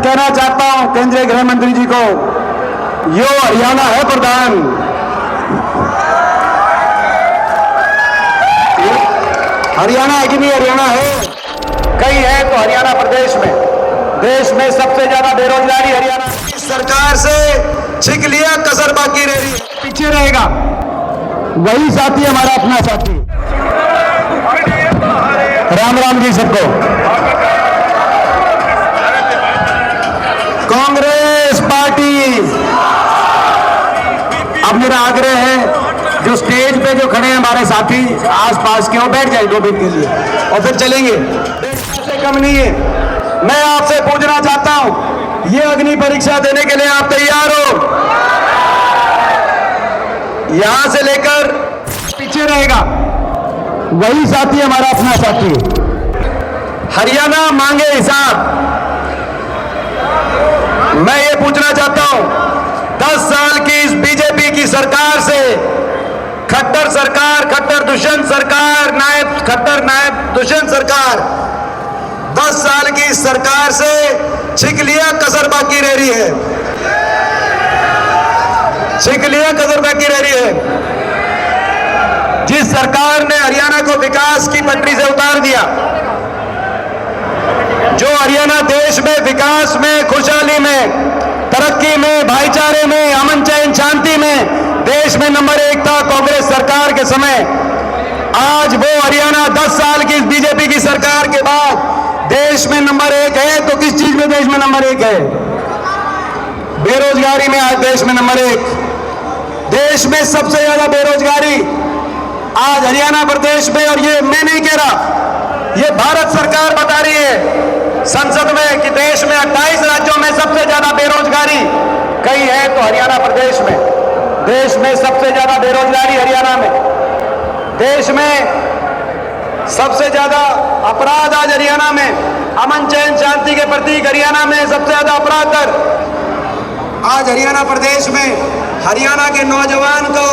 कहना चाहता हूं केंद्रीय गृह मंत्री जी को, यो हरियाणा है प्रधान, हरियाणा है कि नहीं? हरियाणा है, कहीं है तो हरियाणा प्रदेश में। देश में सबसे ज्यादा बेरोजगारी हरियाणा की सरकार से छिक लिया, कसर बाकी रह रही है, पीछे रहेगा। वही साथी हमारा अपना साथी। राम राम जी सबको। कांग्रेस पार्टी, अब मेरा आग्रह है जो स्टेज पे जो खड़े हैं हमारे साथी आसपास के, वो बैठ जाए 2 मिनट के लिए और फिर चलेंगे। से कम नहीं है। मैं आपसे पूछना चाहता हूं, ये अग्नि परीक्षा देने के लिए आप तैयार हो? यहां से लेकर पीछे रहेगा, वही साथी हमारा अपना साथी। हरियाणा मांगे हिसाब। मैं ये पूछना चाहता हूं, 10 साल की इस बीजेपी की सरकार से, खट्टर सरकार, खट्टर दुष्यंत सरकार, खट्टर नायब दुष्यंत सरकार, 10 साल की इस सरकार से छिक लिया, कसर बाकी रह रही है, छिक लिया, कसर बाकी रह रही है। जिस सरकार ने हरियाणा को विकास की पटरी से उतार दिया, जो हरियाणा देश में विकास में, खुशहाली में, तरक्की में, भाईचारे में, अमन चैन शांति में देश में नंबर 1 था कांग्रेस सरकार के समय, आज वो हरियाणा 10 साल की इस बीजेपी की सरकार के बाद देश में नंबर 1 है। तो किस चीज में देश में नंबर 1 है? बेरोजगारी में आज देश में नंबर 1। देश में सबसे ज्यादा बेरोजगारी आज हरियाणा प्रदेश में, और ये मैं नहीं कह रहा, ये भारत सरकार बता रही है संसद में कि देश में 28 राज्यों में सबसे ज्यादा बेरोजगारी कहीं है तो हरियाणा प्रदेश में। देश में सबसे ज्यादा बेरोजगारी हरियाणा में, देश में सबसे ज्यादा अपराध आज हरियाणा में, अमन चैन शांति के प्रतीक हरियाणा में सबसे ज्यादा अपराध दर आज हरियाणा प्रदेश में। हरियाणा के नौजवान को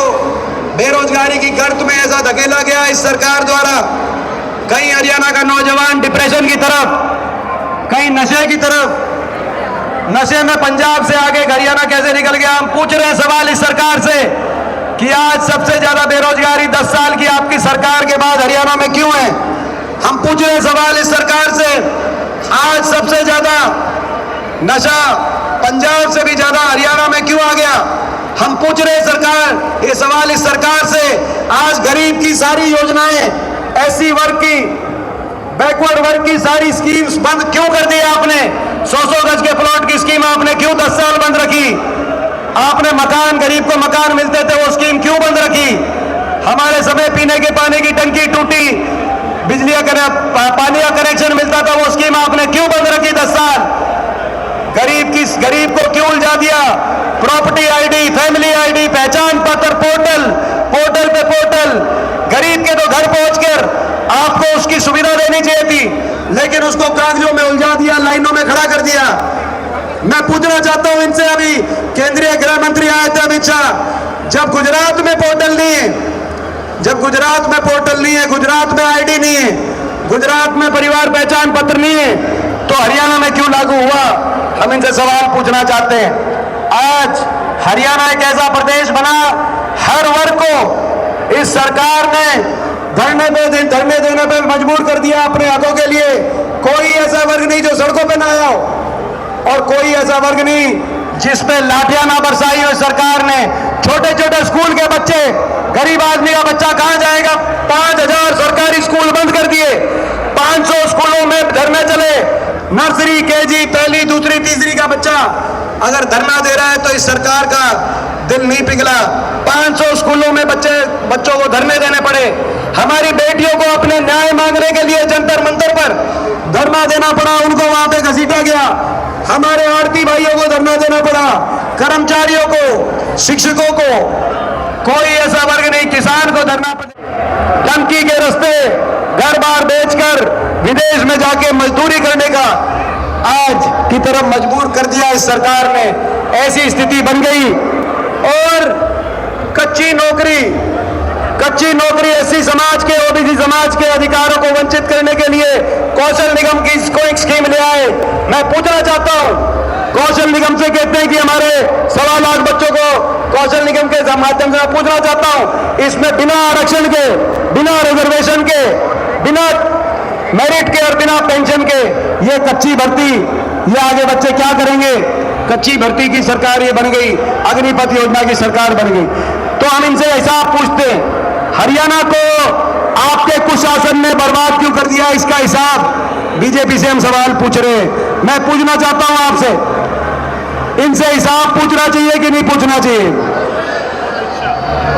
बेरोजगारी की गर्त में ऐसा धकेला गया इस सरकार द्वारा, कहीं हरियाणा का नौजवान डिप्रेशन की तरफ, कहीं नशे की तरफ, नशे में पंजाब से आगे हरियाणा कैसे निकल गया। हम पूछ रहे हैं सवाल इस सरकार से कि आज सबसे ज्यादा बेरोजगारी 10 साल की आपकी सरकार के बाद हरियाणा में क्यों है? हम पूछ रहे हैं सवाल इस सरकार से, आज सबसे ज्यादा नशा पंजाब से भी ज्यादा हरियाणा में क्यों आ गया? हम पूछ रहे हैं सरकार, ये सवाल इस सरकार से, आज गरीब की सारी योजनाएं, एससी वर्ग की, बैकवर्ड वर्ग की सारी स्कीम्स बंद क्यों कर दी आपने? 100-100 गज के प्लॉट की स्कीम आपने क्यों 10 साल बंद रखी? आपने मकान, गरीब को मकान मिलते थे वो स्कीम क्यों बंद रखी? हमारे समय पीने के पानी की टंकी टूटी, बिजली का पानी का कनेक्शन मिलता था, वो स्कीम आपने क्यों बंद रखी 10 साल? गरीब को क्यों उलझा दिया? प्रॉपर्टी आईडी, फैमिली आईडी, पहचान पत्र, पोर्टल पे पोर्टल, गरीब के तो घर पहुंचकर आपको उसकी सुविधा देनी चाहिए थी, लेकिन उसको कागजों में उलझा दिया, लाइनों में खड़ा कर दिया। मैं पूछना चाहता हूं इनसे, अभी केंद्रीय गृह मंत्री आए थे अमित शाह, जब गुजरात में पोर्टल नहीं है, जब गुजरात में पोर्टल नहीं है, गुजरात में आईडी नहीं है, गुजरात में परिवार पहचान पत्र नहीं है, तो हरियाणा में क्यों लागू हुआ? हम इनसे सवाल पूछना चाहते हैं। आज हरियाणा एक ऐसा प्रदेश बना, हर वर्ग को इस सरकार ने धरने देने पे मजबूर कर दिया अपने हकों के लिए। कोई ऐसा वर्ग नहीं जो सड़कों पे ना आया हो, और कोई ऐसा वर्ग नहीं जिस पे लाठियां ना बरसाई हो सरकार ने। छोटे छोटे स्कूल के बच्चे, गरीब आदमी का बच्चा कहां जाएगा? 5000 सरकारी स्कूल बंद कर दिए, 500 स्कूलों में धरने चले। नर्सरी, केजी, पहली, दूसरी, तीसरी का बच्चा अगर धरना दे रहा है तो इस सरकार का दिल नहीं पिघला। 500 स्कूलों में बच्चों को धरने देने पड़े। हमारी बेटियों को अपने न्याय मांगने के लिए जंतर मंतर पर धरना देना पड़ा, उनको वहां पे घसीटा गया। हमारे आड़ती भाइयों को धरना देना पड़ा, कर्मचारियों को, शिक्षकों को, कोई ऐसा वर्ग नहीं, किसान को धरना पड़ा। धमकी के रास्ते घर बार बेचकर विदेश में जाके मजदूरी करने का आज की तरफ मजबूर कर दिया इस सरकार ने। ऐसी स्थिति बन गई। और कच्ची नौकरी एससी समाज के, ओबीसी समाज के अधिकारों को वंचित करने के लिए कौशल निगम की कोई स्कीम ले आए। मैं पूछना चाहता हूं, कौशल निगम से कहते हैं कि हमारे 1.25 लाख बच्चों को कौशल निगम के माध्यम से मैं पूछना चाहता हूं, इसमें बिना आरक्षण के, बिना रिजर्वेशन के, बिना मेरिट के और बिना पेंशन के ये कच्ची भर्ती, ये आगे बच्चे क्या करेंगे? कच्ची भर्ती की सरकार ये बन गई, अग्निपथ योजना की सरकार बन गई। तो हम इनसे हिसाब पूछते हैं, हरियाणा को आपके कुशासन ने बर्बाद क्यों कर दिया? इसका हिसाब बीजेपी से हम सवाल पूछ रहे हैं। मैं पूछना चाहता हूं आपसे, इनसे हिसाब पूछना चाहिए कि नहीं पूछना चाहिए?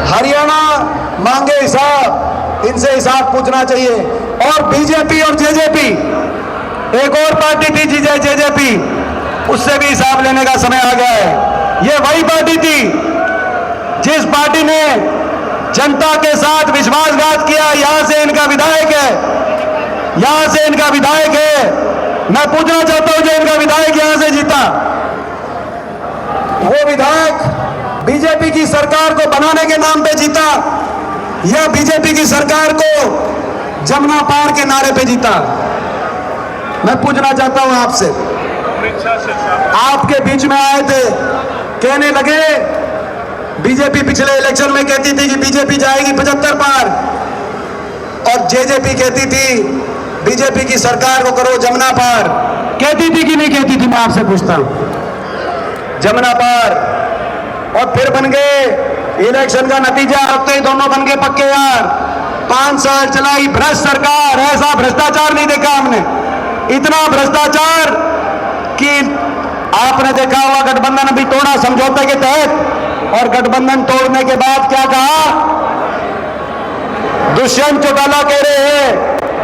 हरियाणा मांगे हिसाब, इनसे हिसाब पूछना चाहिए। और बीजेपी और जेजेपी, एक और पार्टी थी जेजेपी, उससे भी हिसाब लेने का समय आ गया है। ये वही पार्टी थी जिस पार्टी ने जनता के साथ विश्वासघात किया। यहां से इनका विधायक है, यहां से इनका विधायक है। मैं पूछना चाहता हूं, जो इनका विधायक यहां से जीता, वो विधायक बीजेपी की सरकार को बनाने के नाम पे जीता या बीजेपी की सरकार को जमुना पार के नारे पे जीता? मैं पूछना चाहता हूं आपसे। आपके बीच में आए थे, कहने लगे बीजेपी पिछले इलेक्शन में कहती थी कि बीजेपी जाएगी 75 पार, और जेजेपी कहती थी बीजेपी की सरकार को करो जमुना पार। कहती थी कि नहीं कहती थी? मैं आपसे पूछता हूं, जमुना पार। और फिर बन गए, इलेक्शन का नतीजा रखते ही दोनों बन गए पक्के यार। 5 साल चलाई भ्रष्ट सरकार, ऐसा भ्रष्टाचार नहीं देखा हमने। इतना भ्रष्टाचार कि आपने देखा होगा गठबंधन अभी तोड़ा समझौते के तहत, और गठबंधन तोड़ने के बाद क्या कहा? दुष्यंत चौटाला कह रहे हैं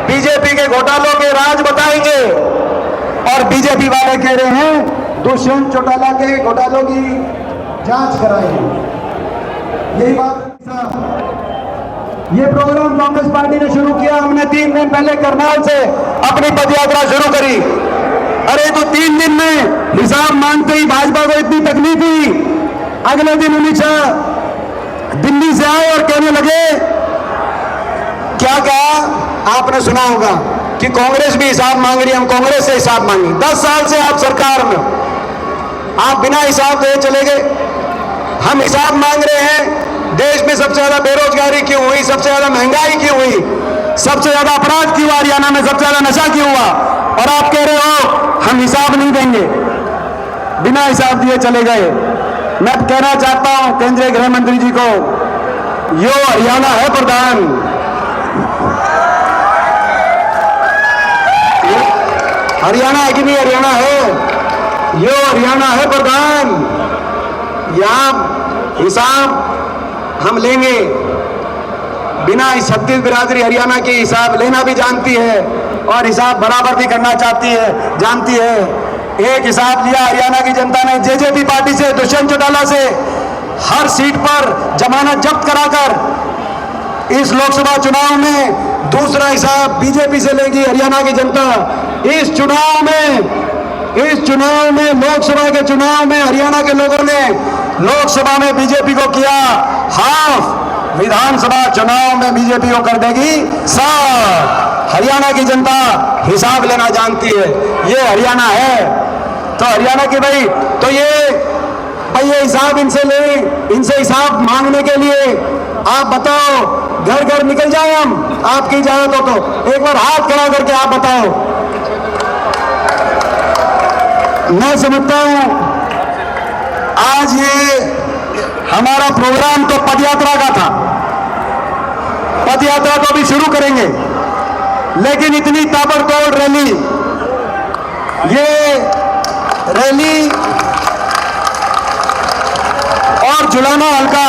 बीजेपी के घोटालों के राज बताएंगे, और बीजेपी वाले कह रहे हैं दुष्यंत चौटाला के घोटालों की जांच कराएंगे। यही बात। ये प्रोग्राम कांग्रेस पार्टी ने शुरू किया। हमने 3 दिन पहले करनाल से अपनी पदयात्रा शुरू करी। अरे तो 3 दिन में हिसाब मांगते ही भाजपा को इतनी तकलीफ हुई, अगले दिन अमित शाह दिल्ली से आए और कहने लगे, क्या कहा आपने सुना होगा कि कांग्रेस भी हिसाब मांग रही है, हम कांग्रेस से हिसाब मांगे। 10 साल से आप सरकार में, आप बिना हिसाब दिए चले गए। हम हिसाब मांग रहे हैं, देश में सबसे ज्यादा बेरोजगारी क्यों हुई, सबसे ज्यादा महंगाई क्यों हुई, सबसे ज्यादा अपराध क्यों, हरियाणा में सबसे ज्यादा नशा क्यों हुआ, और आप कह रहे हो हम हिसाब नहीं देंगे, बिना हिसाब दिए चले गए। मैं कहना चाहता हूं केंद्रीय गृह मंत्री जी को, यो हरियाणा है प्रधान, हरियाणा है कि नहीं? हरियाणा है, यो हरियाणा है प्रधान। यहां हिसाब हम लेंगे। बिना छत्तीस बिरादरी हरियाणा की हिसाब लेना भी जानती है, और हिसाब बराबर भी करना चाहती है, जानती है। एक हिसाब लिया हरियाणा की जनता ने जेजेपी पार्टी से, दुष्यंत चौटाला से, हर सीट पर जमानत जब्त कराकर। इस लोकसभा चुनाव में दूसरा हिसाब बीजेपी से लेगी हरियाणा की जनता। इस चुनाव में लोकसभा के चुनाव में हरियाणा के लोगों ने लोकसभा में बीजेपी को किया हाफ, विधानसभा चुनाव में बीजेपी को कर देगी साफ। हरियाणा की जनता हिसाब लेना जानती है, ये हरियाणा है। तो हरियाणा की भाई, तो ये हिसाब इनसे ले, इनसे हिसाब मांगने के लिए आप बताओ, घर घर निकल जाए हम, आपकी इजाजत हो तो एक बार हाथ खड़ा करके आप बताओ। मैं समझता हूं आज ये हमारा प्रोग्राम तो पदयात्रा का था, पदयात्रा को भी शुरू करेंगे, लेकिन इतनी ताबड़तोड़ रैली, ये रैली और जुलाना हल्का,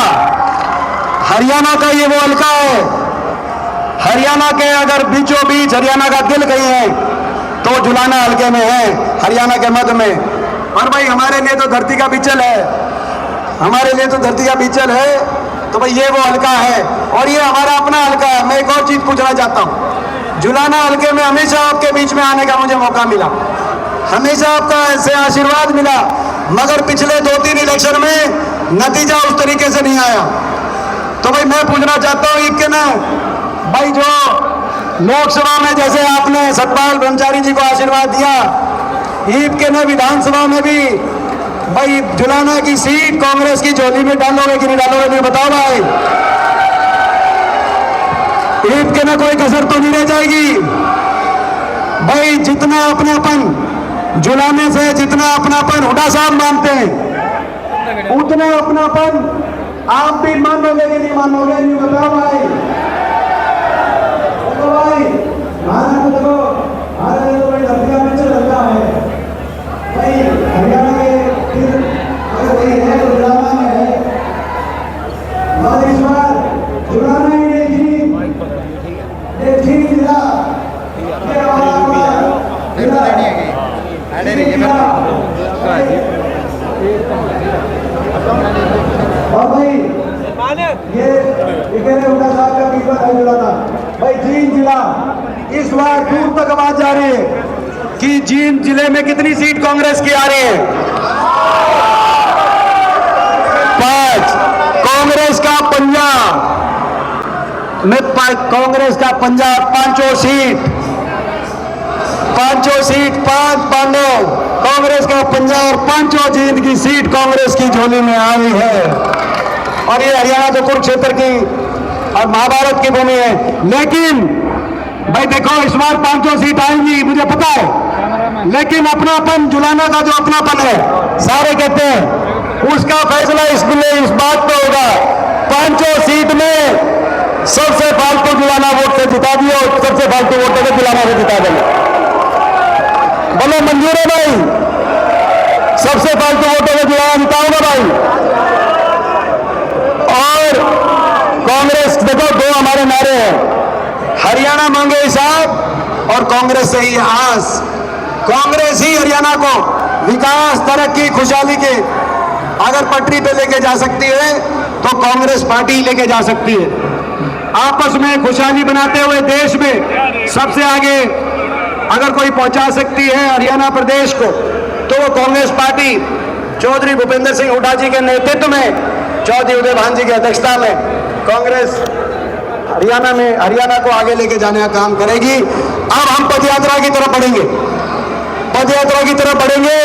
हरियाणा का ये वो हल्का है, हरियाणा के अगर बीचों बीच हरियाणा का दिल कहीं है तो जुलाना हल्के में है, हरियाणा के मध्य में। और भाई हमारे लिए तो धरती का बीचल है, हमारे लिए तो धरती का बीचल है, तो भाई ये वो हल्का है और ये हमारा अपना हल्का है। मैं एक और चीज पूछना चाहता हूँ, जुलाना हल्के में हमेशा आपके बीच में आने का मुझे मौका मिला, हमेशा आपका ऐसे आशीर्वाद मिला, मगर पिछले 2-3 इलेक्शन में नतीजा उस तरीके से नहीं आया। तो भाई मैं पूछना चाहता हूँ कि ना भाई, जो लोकसभा में जैसे आपने सतपाल ब्रह्मचारी जी को आशीर्वाद दिया, ईद के ने विधानसभा में भी भाई जुलाना की सीट कांग्रेस की झोली में डालोगे कि नहीं डालोगे, नहीं बताओ भाई। ईद के ना कोई कसर तो नहीं रह जाएगी भाई। जितना अपनापन जुलाने से, जितना अपनापन हुड्डा साहब मानते हैं, उतना अपनापन आप भी मानोगे कि नहीं मानोगे, नहीं बताओ भाई। देखो भाई, हमारा तो देखो, हमारे तो बड़ी धरतिया में चलता है भाई। हरियाणा के फिर अगर वही है तो जुलाना में है, और इस बार जुलाना ही नहीं ठीक जिला और भाई ये हुड्डा साहब का कीमत है जुलाना भाई। जींद जिला इस बार दूर तक आवाज जा रही है कि जींद जिले में कितनी सीट कांग्रेस की आ रही है? 5। कांग्रेस का पंजाब में, कांग्रेस का पंजाब 5 सीट, 5 पांडव कांग्रेस का पंजाब, 5 जींद की सीट कांग्रेस की झोली में आई है। और ये हरियाणा जो कुरुक्षेत्र की और महाभारत की भूमि है। लेकिन भाई देखो, इस बार 5 सीट आएंगी मुझे पता है, लेकिन अपनापन जुलाना का जो अपनापन है, सारे कहते हैं उसका फैसला इस बात पे होगा। 5 सीट में सबसे फालतू जुलाना वोट से जिता दिया और सबसे फालतू वोट से जुलाना से जिता देंगे। बोलो मंजूर है भाई? सबसे फालतू वोटों में जुलाना जिताऊंगा भाई। और कांग्रेस देखो, 2 हमारे नारे हैं, हरियाणा मांगे हिसाब और कांग्रेस से ही आस। कांग्रेस ही हरियाणा को विकास, तरक्की, खुशहाली के अगर पटरी पे लेके जा सकती है तो कांग्रेस पार्टी लेके जा सकती है। आपस में खुशहाली बनाते हुए देश में सबसे आगे अगर कोई पहुंचा सकती है हरियाणा प्रदेश को, तो वो कांग्रेस पार्टी चौधरी भूपेंद्र सिंह हुड्डा जी के नेतृत्व में, चौधरी उदय भान जी की अध्यक्षता में कांग्रेस हरियाणा को आगे लेके जाने का काम करेगी। अब हम पदयात्रा की तरफ बढ़ेंगे, पदयात्रा की तरफ बढ़ेंगे।